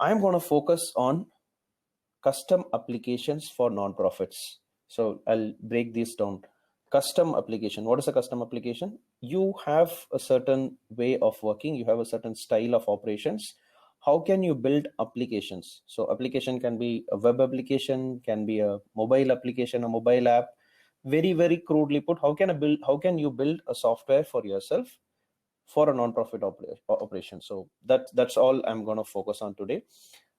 I'm going to focus on custom applications for nonprofits. So I'll break these down. Custom application. What is a custom application? You have a certain way of working, you have a certain style of operations. How can you build applications? So application can be a web application, can be a mobile application, a mobile app. Very, very crudely put, how can you build a software for yourself for a non-profit operation? So that's all I'm going to focus on today.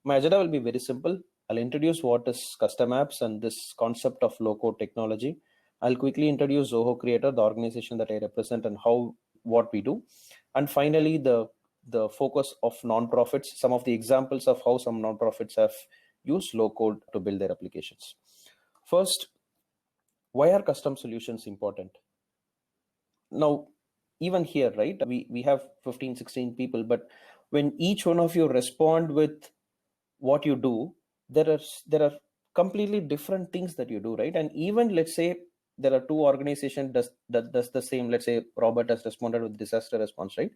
My agenda will be very simple. I'll introduce what is custom apps and this concept of low-code technology. I'll quickly introduce Zoho Creator, the organization that I represent, and what we do. And finally, the focus of nonprofits, some of the examples of how some nonprofits have used low-code to build their applications. First, why are custom solutions important? Now, even here, right, we have 15, 16 people, but when each one of you respond with what you do, there are completely different things that you do, right? And even let's say there are two organizations that does the same. Let's say Robert has responded with disaster response, right?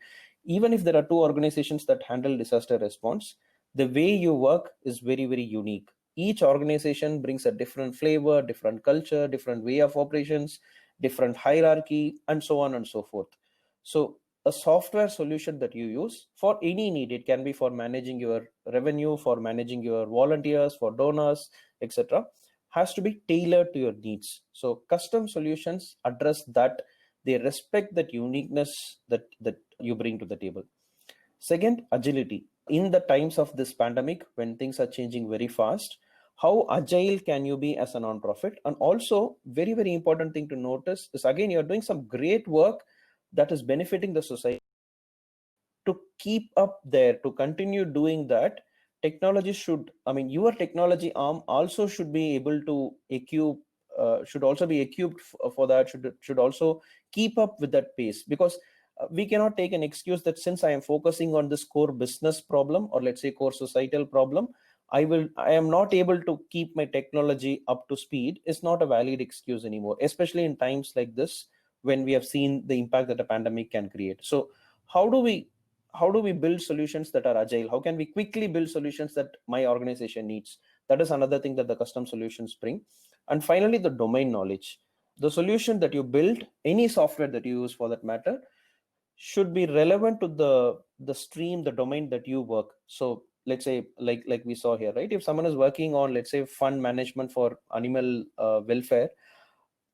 Even if there are two organizations that handle disaster response, the way you work is very, very unique. Each organization brings a different flavor, different culture, different way of operations, different hierarchy, and so on and so forth. So a software solution that you use for any need, it can be for managing your revenue, for managing your volunteers, for donors, etc., has to be tailored to your needs. So custom solutions address that. They respect that uniqueness that you bring to the table. Second, agility. In the times of this pandemic, when things are changing very fast, how agile can you be as a nonprofit? And also, very, very important thing to notice is, again, you're doing some great work that is benefiting the society. To keep up there, to continue doing that, technology should, your technology arm also should be able to equip, should also be equipped for that, should also keep up with that pace. Because we cannot take an excuse that since I am focusing on this core business problem, or let's say core societal problem, I am not able to keep my technology up to speed. Is not a valid excuse anymore, especially in times like this when we have seen the impact that a pandemic can create. So how do we build solutions that are agile? How can we quickly build solutions that my organization needs? That is another thing that the custom solutions bring. And finally, the domain knowledge. The solution that you build, any software that you use for that matter, should be relevant to the stream, the domain that you work. So let's say, like we saw here, right? If someone is working on, let's say, fund management for animal welfare,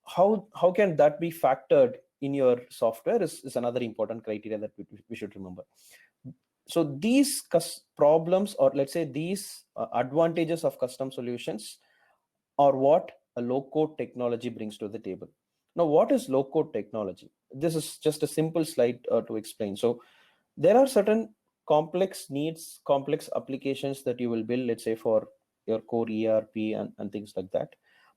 how can that be factored in your software is another important criteria that we should remember. So these problems, or let's say these advantages of custom solutions, are what a low-code technology brings to the table. Now, what is low-code technology? This is just a simple slide to explain. So there are certain complex needs, complex applications that you will build, let's say, for your core ERP and things like that.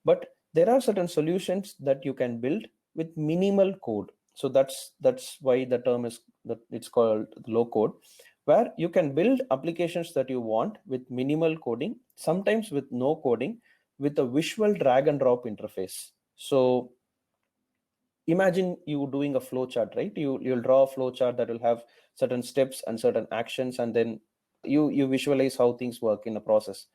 But there are certain solutions that you can build with minimal code. So that's why the term is that it's called low code, where you can build applications that you want with minimal coding, sometimes with no coding, with a visual drag and drop interface. So imagine you doing a flow chart, right? You'll draw a flow chart that will have certain steps and certain actions, and then you visualize how things work in a process.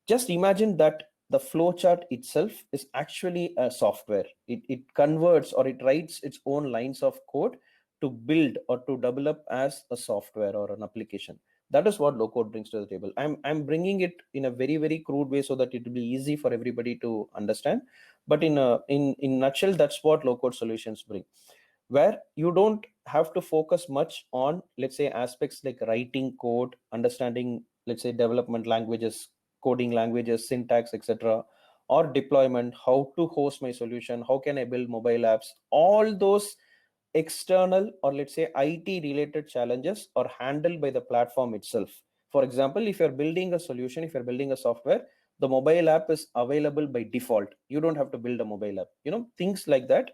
Just imagine that the flow chart itself is actually a software. It converts, or it writes its own lines of code to build or to develop as a software or an application. That is what low code brings to the table. I'm bringing it in a very, very crude way so that it will be easy for everybody to understand. But in nutshell, that's what low code solutions bring, where you don't have to focus much on, let's say, aspects like writing code, understanding, let's say, development languages, coding languages, syntax, etc., or deployment, how to host my solution, how can I build mobile apps. All those external, or let's say IT related challenges, are handled by the platform itself. For example, if you're building a solution, if you're building a software, the mobile app is available by default. You don't have to build a mobile app, things like that.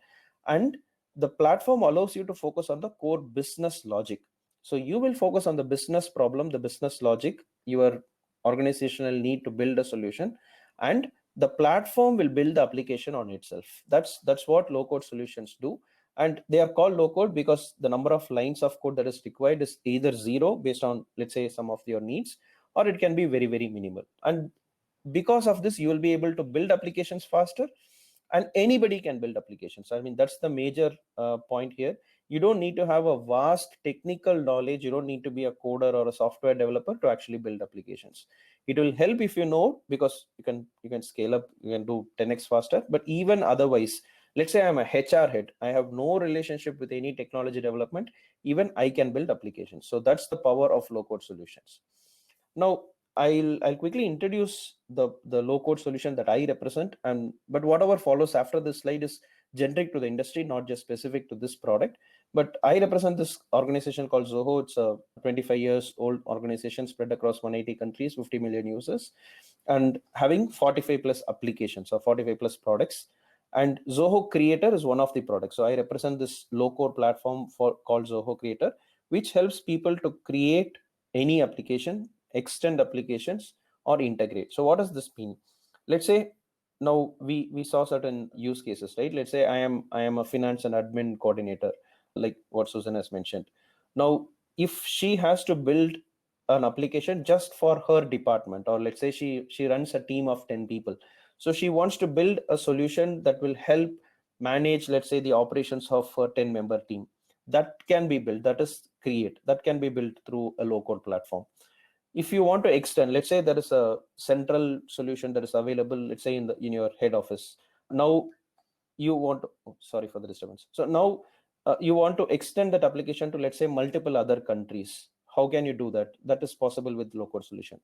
And the platform allows you to focus on the core business logic. So you will focus on the business problem, the business logic, your organizational need to build a solution, and the platform will build the application on itself. That's what low code solutions do. And they are called low code because the number of lines of code that is required is either zero, based on, let's say, some of your needs, or it can be very, very minimal. And because of this, you will be able to build applications faster, and anybody can build applications. I mean, that's the major point here. You don't need to have a vast technical knowledge. You don't need to be a coder or a software developer to actually build applications. It will help if you know, because you can scale up, you can do 10x faster. But even otherwise, let's say I'm a HR head, I have no relationship with any technology development, even I can build applications. So that's the power of low code solutions. Now, I'll quickly introduce the low code solution that I represent, but whatever follows after this slide is generic to the industry, not just specific to this product. But I represent this organization called Zoho. It's a 25 years old organization spread across 180 countries, 50 million users, and having 45 plus applications or 45 plus products. And Zoho Creator is one of the products. So I represent this low code platform called Zoho Creator, which helps people to create any application, extend applications, or integrate. So what does this mean? Let's say now we saw certain use cases, right? Let's say I am a finance and admin coordinator, like what Susan has mentioned. Now, if she has to build an application just for her department, or let's say she runs a team of 10 people, so she wants to build a solution that will help manage, let's say, the operations of her 10-member team. That can be built, that is Create, that can be built through a low code platform. If you want to extend, let's say there is a central solution that is available, let's say in your head office. Now you want to, sorry for the disturbance. So now you want to extend that application to, let's say, multiple other countries. How can you do that? That is possible with low code solution.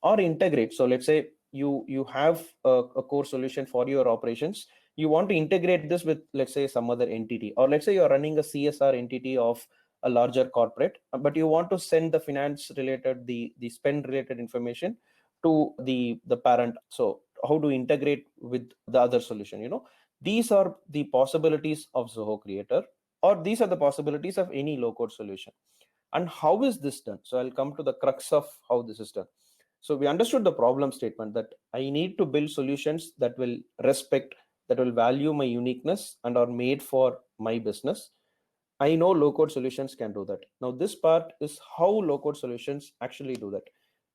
Or integrate. So let's say you have a core solution for your operations. You want to integrate this with, let's say, some other entity, or let's say you're running a CSR entity of a larger corporate, but you want to send the finance related, the spend related information to the parent. So how to integrate with the other solution? These are the possibilities of Zoho Creator, or these are the possibilities of any low code solution. And how is this done? So I'll come to the crux of how this is done. So we understood the problem statement that I need to build solutions that will respect, that will value my uniqueness and are made for my business. I know low code solutions can do that. Now, this part is how low code solutions actually do that.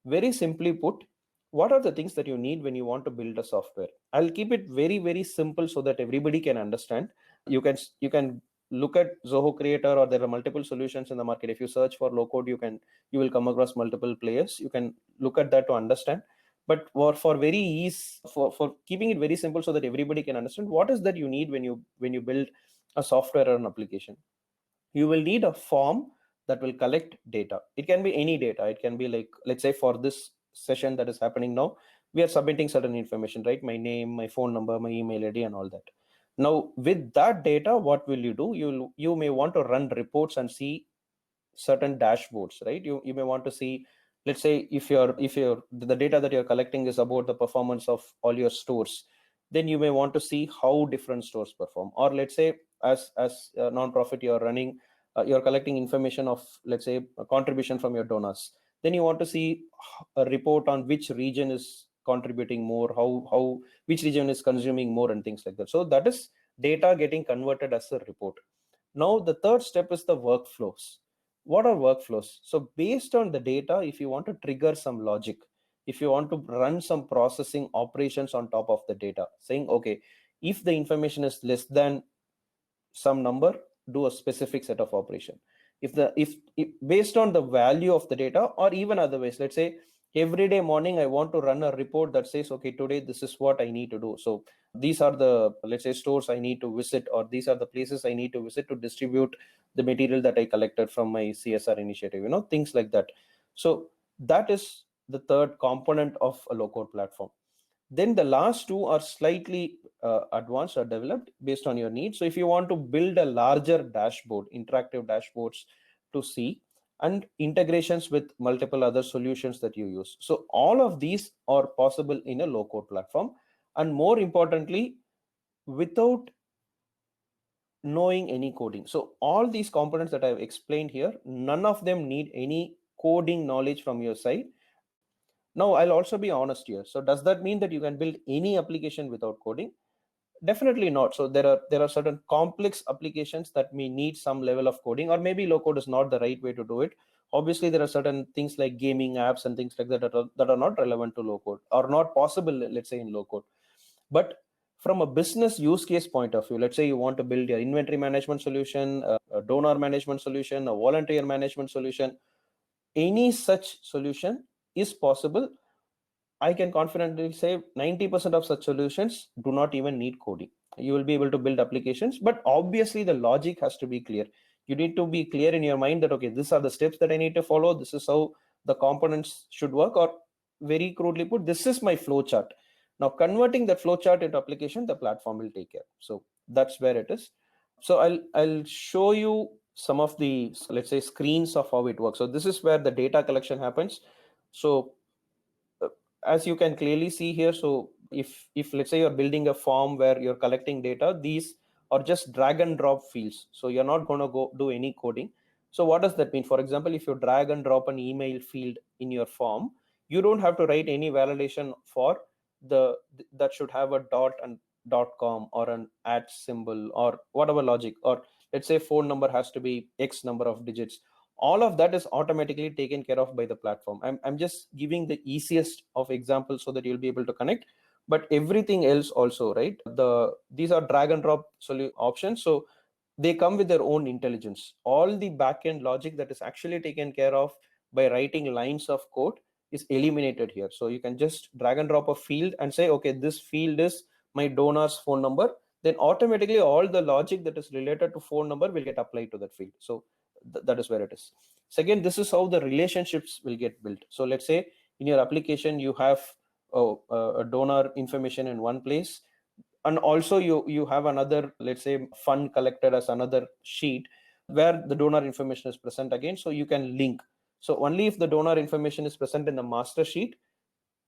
Very simply put, what are the things that you need when you want to build a software? I'll keep it very, very simple so that everybody can understand. You can look at Zoho Creator, or there are multiple solutions in the market. If you search for low code, you will come across multiple players. You can look at that to understand. But for very ease, for keeping it very simple so that everybody can understand, what is that you need when you build a software or an application? You will need a form that will collect data. It can be any data. It can be like, let's say for this session that is happening now, we are submitting certain information, right? My name, my phone number, my email ID, and all that. Now, with that data, what will you do? You may want to run reports and see certain dashboards, right? You may want to see, let's say, if the data that you're collecting is about the performance of all your stores, then you may want to see how different stores perform. Or let's say, as a non-profit, you're collecting information of, let's say, a contribution from your donors. Then you want to see a report on which region is contributing more, how which region is consuming more, and things like that. So that is data getting converted as a report. Now the third step is the workflows. What are workflows? So based on the data, if you want to trigger some logic, if you want to run some processing operations on top of the data, saying, okay, if the information is less than some number, do a specific set of operation. If based on the value of the data, or even otherwise, let's say every day morning I want to run a report that says, okay, today this is what I need to do. So these are the, let's say, stores I need to visit, or these are the places I need to visit to distribute the material that I collected from my CSR initiative, things like that. So that is the third component of a low code platform. Then the last two are slightly advanced or developed based on your needs. So if you want to build a larger dashboard, interactive dashboards to see, and integrations with multiple other solutions that you use. So all of these are possible in a low code platform. And more importantly, without knowing any coding. So all these components that I've explained here, none of them need any coding knowledge from your side. Now, I'll also be honest here. So does that mean that you can build any application without coding? Definitely not. So there are certain complex applications that may need some level of coding, or maybe low code is not the right way to do it. Obviously, there are certain things like gaming apps and things like that are not relevant to low code or not possible, let's say, in low code. But from a business use case point of view, let's say you want to build your inventory management solution, a donor management solution, a volunteer management solution, any such solution is possible. I can confidently say 90% of such solutions do not even need coding. You will be able to build applications, but obviously the logic has to be clear. You need to be clear in your mind that, okay, these are the steps that I need to follow. This is how the components should work, or very crudely put, this is my flow chart. Now, converting that flow chart into application, the platform will take care. So that's where it is. So I'll show you some of the, let's say, screens of how it works. So this is where the data collection happens. So as you can clearly see here, so if let's say you're building a form where you're collecting data, these are just drag and drop fields. So you're not going to go do any coding. So what does that mean? For example, if you drag and drop an email field in your form, you don't have to write any validation for that should have a dot and .com or an @ symbol or whatever logic, or let's say phone number has to be X number of digits. All of that is automatically taken care of by the platform. I'm just giving the easiest of examples so that you'll be able to connect, but everything else also, right? These are drag and drop options, so they come with their own intelligence. All the backend logic that is actually taken care of by writing lines of code is eliminated here. So you can just drag and drop a field and say, okay, this field is my donor's phone number. Then automatically all the logic that is related to phone number will get applied to that field. So that is where it is. Second, this is how the relationships will get built. So let's say in your application you have a donor information in one place, and also you have another, let's say, fund collected as another sheet where the donor information is present again. So you can link. So only if the donor information is present in the master sheet,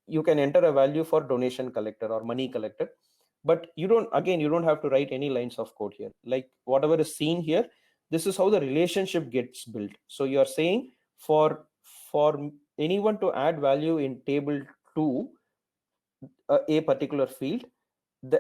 you can enter a value for donation collector or money collected. But you don't have to write any lines of code here. Like whatever is seen here, this is how the relationship gets built. So you are saying for anyone to add value in table 2, a particular field,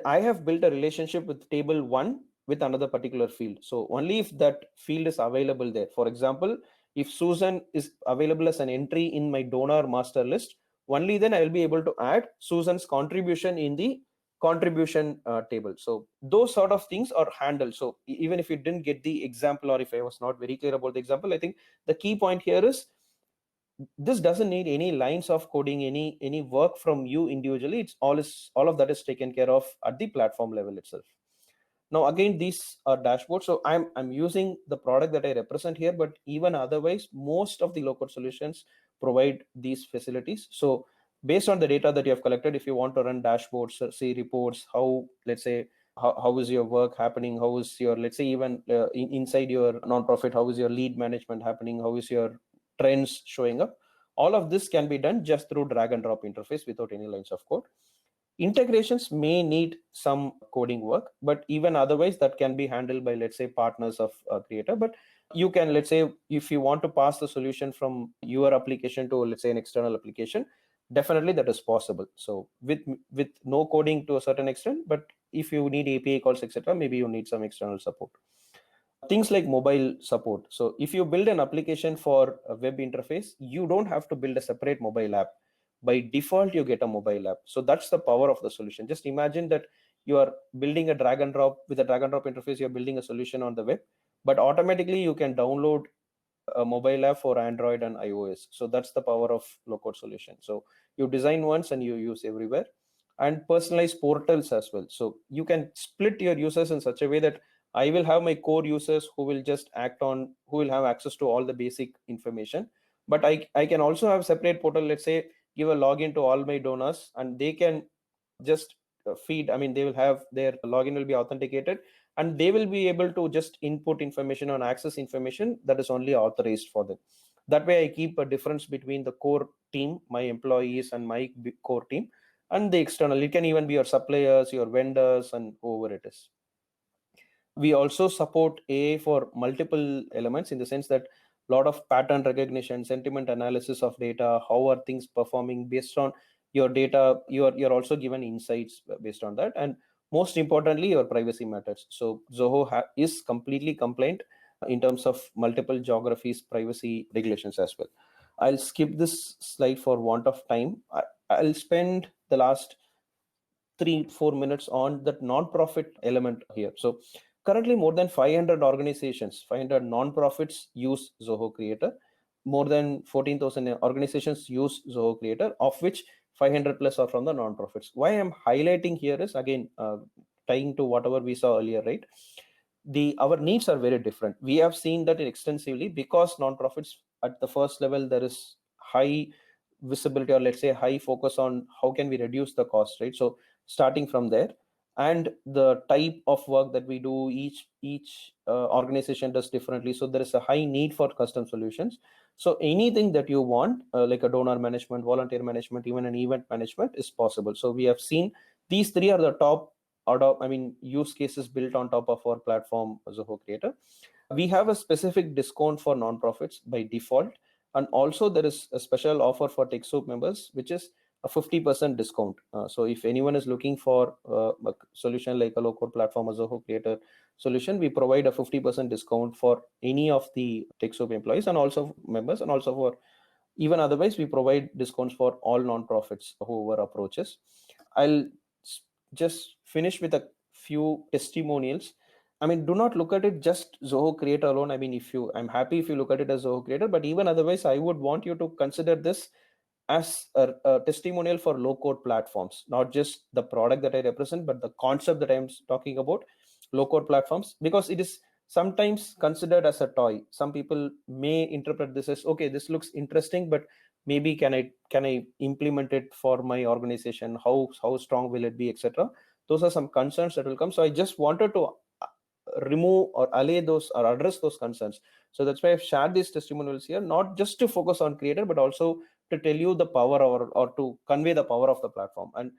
I have built a relationship with table 1 with another particular field. So only if that field is available there. For example, if Susan is available as an entry in my donor master list, only then I will be able to add Susan's contribution in the contribution table. So those sort of things are handled. So even if you didn't get the example, or if I was not very clear about the example, I think the key point here is this doesn't need any lines of coding, any work from you individually. It's all of that is taken care of at the platform level itself. Now again, these are dashboards. So I'm using the product that I represent here, but even otherwise, most of the low-code solutions provide these facilities. So based on the data that you have collected, if you want to run dashboards, see reports, how, let's say, how is your work happening, how is your, let's say, even inside your nonprofit, how is your lead management happening, how is your trends showing up, all of this can be done just through drag and drop interface without any lines of code. Integrations may need some coding work, but even otherwise that can be handled by, let's say, partners of Creator. But you can, let's say, if you want to pass the solution from your application to, let's say, an external application, definitely that is possible. So with no coding to a certain extent, but if you need API calls, etc., maybe you need some external support. Things like mobile support. So if you build an application for a web interface, you don't have to build a separate mobile app. By default, you get a mobile app. So that's the power of the solution. Just imagine that you are building a drag and drop with a drag and drop interface, you're building a solution on the web, but automatically you can download a mobile app for Android and iOS. So that's the power of low-code solution. So you design once and you use everywhere. And personalized portals as well. So you can split your users in such a way that I will have my core users who will just who will have access to all the basic information. But I can also have separate portal, let's say, give a login to all my donors, and they can just feed. I mean, they will have their login will be authenticated, and they will be able to just input information on access information that is only authorized for them. That way I keep a difference between the core team, my employees, and my core team, and the external. It can even be your suppliers, your vendors, and whoever it is. We also support AI for multiple elements, in the sense that a lot of pattern recognition, sentiment analysis of data, how are things performing based on your data. You're also given insights based on that, and most importantly, your privacy matters. So Zoho is completely compliant. in terms of multiple geographies, privacy regulations as well. I'll skip this slide for want of time. I'll spend the last 3-4 minutes on that non-profit element here. So currently more than 500 organizations, 500 non-profits use Zoho Creator. More than 14,000 organizations use Zoho Creator, of which 500 plus are from the non-profits. Why I'm highlighting here is, again, tying to whatever we saw earlier, right? Our needs are very different. We have seen that extensively because non-profits at the first level, there is high visibility, or let's say high focus on how can we reduce the cost, right? So starting from there, and the type of work that we do, each organization does differently. So there is a high need for custom solutions. So anything that you want, like a donor management, volunteer management, even an event management is possible. So we have seen these three are the top use cases built on top of our platform, Zoho Creator. We have a specific discount for nonprofits by default. And also there is a special offer for TechSoup members, which is a 50% discount. So if anyone is looking for a solution like a low-code platform, a Zoho Creator solution, we provide a 50% discount for any of the TechSoup employees and also members, and also for even otherwise, we provide discounts for all nonprofits whoever approaches. I'll just finish with a few testimonials. Do not look at it just Zoho Creator alone. I'm happy if you look at it as Zoho Creator, but even otherwise, I would want you to consider this as a testimonial for low-code platforms, not just the product that I represent, but the concept that I'm talking about, low-code platforms, because it is sometimes considered as a toy. Some people may interpret this as, okay, this looks interesting, but maybe can I implement it for my organization? How strong will it be, etc. Those are some concerns that will come. So I just wanted to remove or allay those or address those concerns. So that's why I've shared these testimonials here, not just to focus on Creator, but also to tell you the power or to convey the power of the platform. And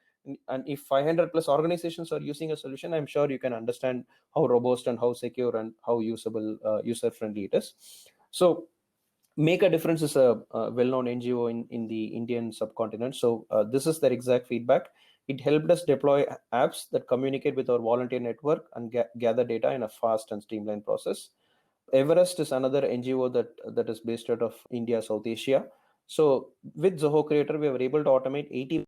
if 500 plus organizations are using a solution, I'm sure you can understand how robust and how secure and how usable, user friendly it is. So Make a Difference is a well-known NGO in the Indian subcontinent. So this is their exact feedback. It helped us deploy apps that communicate with our volunteer network and gather data in a fast and streamlined process. Everest is another NGO that is based out of India, South Asia. So with Zoho Creator, we were able to automate 80.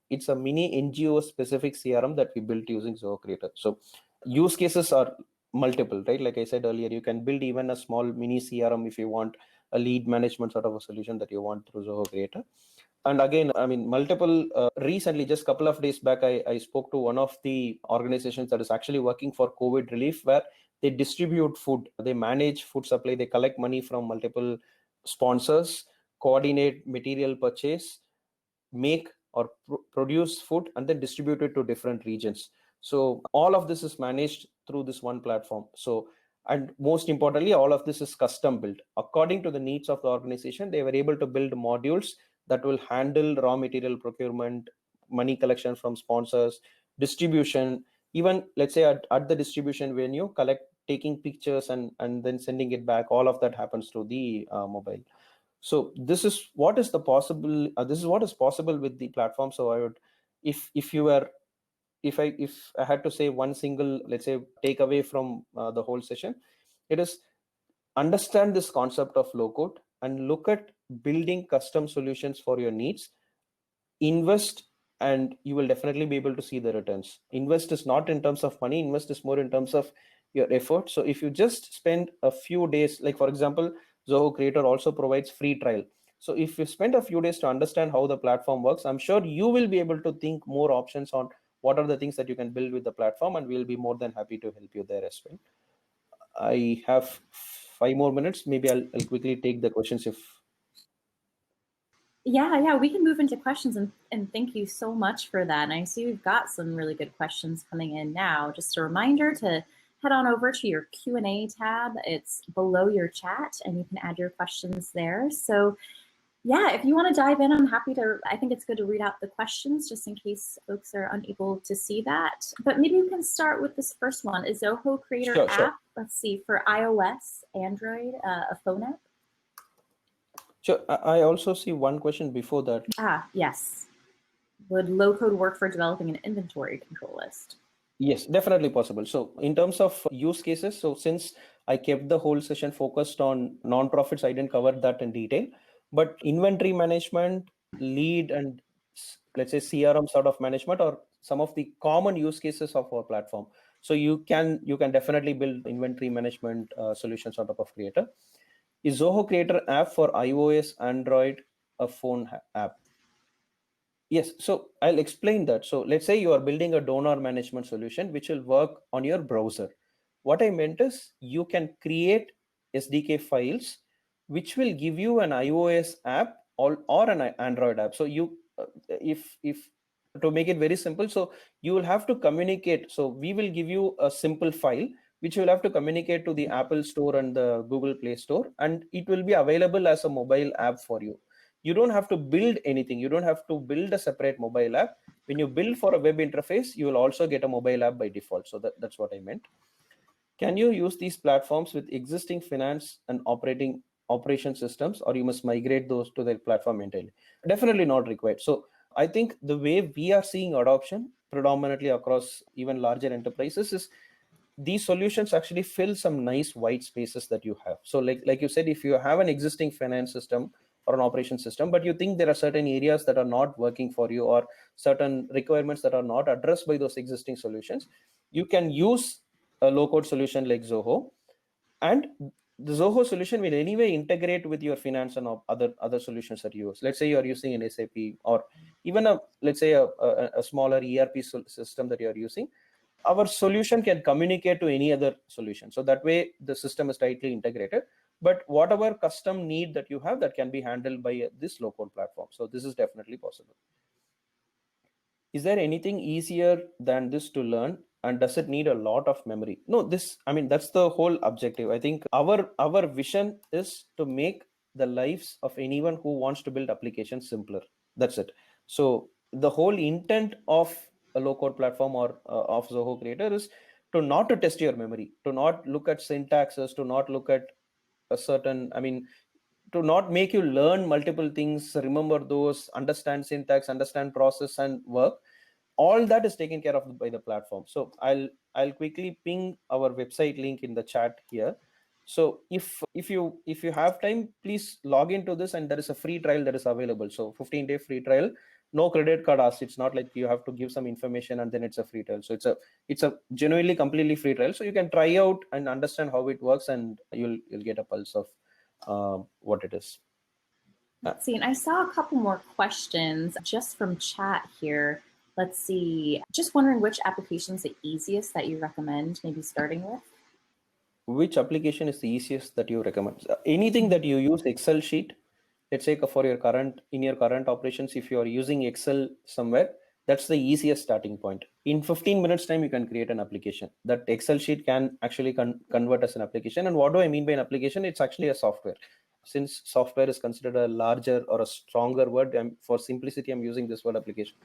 It's a mini NGO specific CRM that we built using Zoho Creator. So use cases are multiple, right? Like I said earlier, you can build even a small mini CRM if you want a lead management sort of a solution that you want through Zoho Creator. And again, multiple, recently, just a couple of days back, I spoke to one of the organizations that is actually working for COVID relief, where they distribute food, they manage food supply, they collect money from multiple sponsors, coordinate material purchase, make or produce food, and then distribute it to different regions. So all of this is managed through this one platform. So, and most importantly, all of this is custom built according to the needs of the organization. They were able to build modules that will handle raw material procurement, money collection from sponsors, distribution, even let's say at the distribution venue, taking pictures and then sending it back. All of that happens through the mobile. So this is what is possible with the platform. So I would, if I had to say one single, let's say, takeaway from the whole session, it is understand this concept of low code and look at building custom solutions for your needs. Invest, and you will definitely be able to see the returns. Invest is not in terms of money, invest is more in terms of your effort. So if you just spend a few days, like for example, Zoho Creator also provides free trial. So if you spend a few days to understand how the platform works, I'm sure you will be able to think more options on what are the things that you can build with the platform, and we'll be more than happy to help you there as well. I have 5 more minutes. Maybe I'll quickly take the questions if. Yeah, we can move into questions, and thank you so much for that. And I see we've got some really good questions coming in now. Just a reminder to head on over to your Q&A tab. It's below your chat, and you can add your questions there. So yeah, if you want to dive in, I'm happy to. I think it's good to read out the questions just in case folks are unable to see that. But maybe you can start with this first one. Is Zoho Creator app, let's see, for iOS, Android, a phone app? Sure. I also see one question before that. Yes. Would low code work for developing an inventory control list? Yes, definitely possible. So in terms of use cases, so since I kept the whole session focused on non-profits, I didn't cover that in detail, but inventory management, lead, and let's say CRM sort of management are some of the common use cases of our platform. So you can definitely build inventory management solutions on top of Creator. Is Zoho Creator app for iOS, Android, a phone app? Yes, so I'll explain that. So let's say you are building a donor management solution which will work on your browser. What I meant is you can create SDK files which will give you an iOS app or an Android app. So you, if to make it very simple, so you will have to communicate. So we will give you a simple file which you will have to communicate to the Apple Store and the Google Play Store, and it will be available as a mobile app for you. You don't have to build anything. You don't have to build a separate mobile app. When you build for a web interface, you will also get a mobile app by default. So that's what I meant. Can you use these platforms with existing finance and operation systems, or you must migrate those to the platform entirely? Definitely not required. So I think the way we are seeing adoption predominantly across even larger enterprises is these solutions actually fill some nice white spaces that you have. So like you said, if you have an existing finance system or an operation system, but you think there are certain areas that are not working for you or certain requirements that are not addressed by those existing solutions, you can use a low-code solution like Zoho, and the Zoho solution will anyway integrate with your finance and other solutions that you use. Let's say you are using an SAP or even let's say a smaller ERP system that you are using. Our solution can communicate to any other solution. So that way the system is tightly integrated. But whatever custom need that you have, that can be handled by this low-code platform. So this is definitely possible. Is there anything easier than this to learn, and does it need a lot of memory? No, that's the whole objective. I think our vision is to make the lives of anyone who wants to build applications simpler. That's it. So the whole intent of a low-code platform or of Zoho Creator is to not to test your memory, to not look at syntaxes, to not look at a certain, to not make you learn multiple things, remember those, understand syntax, understand process and work. All that is taken care of by the platform. So I'll quickly ping our website link in the chat here. So if you have time, please log into this, and there is a free trial that is available. So 15-day free trial, no credit card asked. It's not like you have to give some information and then it's a free trial. So it's a genuinely completely free trial. So you can try out and understand how it works, and you'll get a pulse of what it is. Let's see, and I saw a couple more questions just from chat here. Let's see, just wondering which application is the easiest that you recommend maybe starting with? Which application is the easiest that you recommend? Anything that you use Excel sheet, let's say for your current operations, if you are using Excel somewhere, that's the easiest starting point. In 15 minutes time, you can create an application. That Excel sheet can actually convert as an application. And what do I mean by an application? It's actually a software. Since software is considered a larger or a stronger word, for simplicity, I'm using this word application.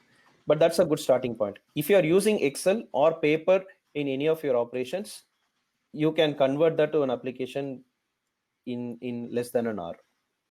But that's a good starting point. If you are using Excel or paper in any of your operations, you can convert that to an application in less than an hour.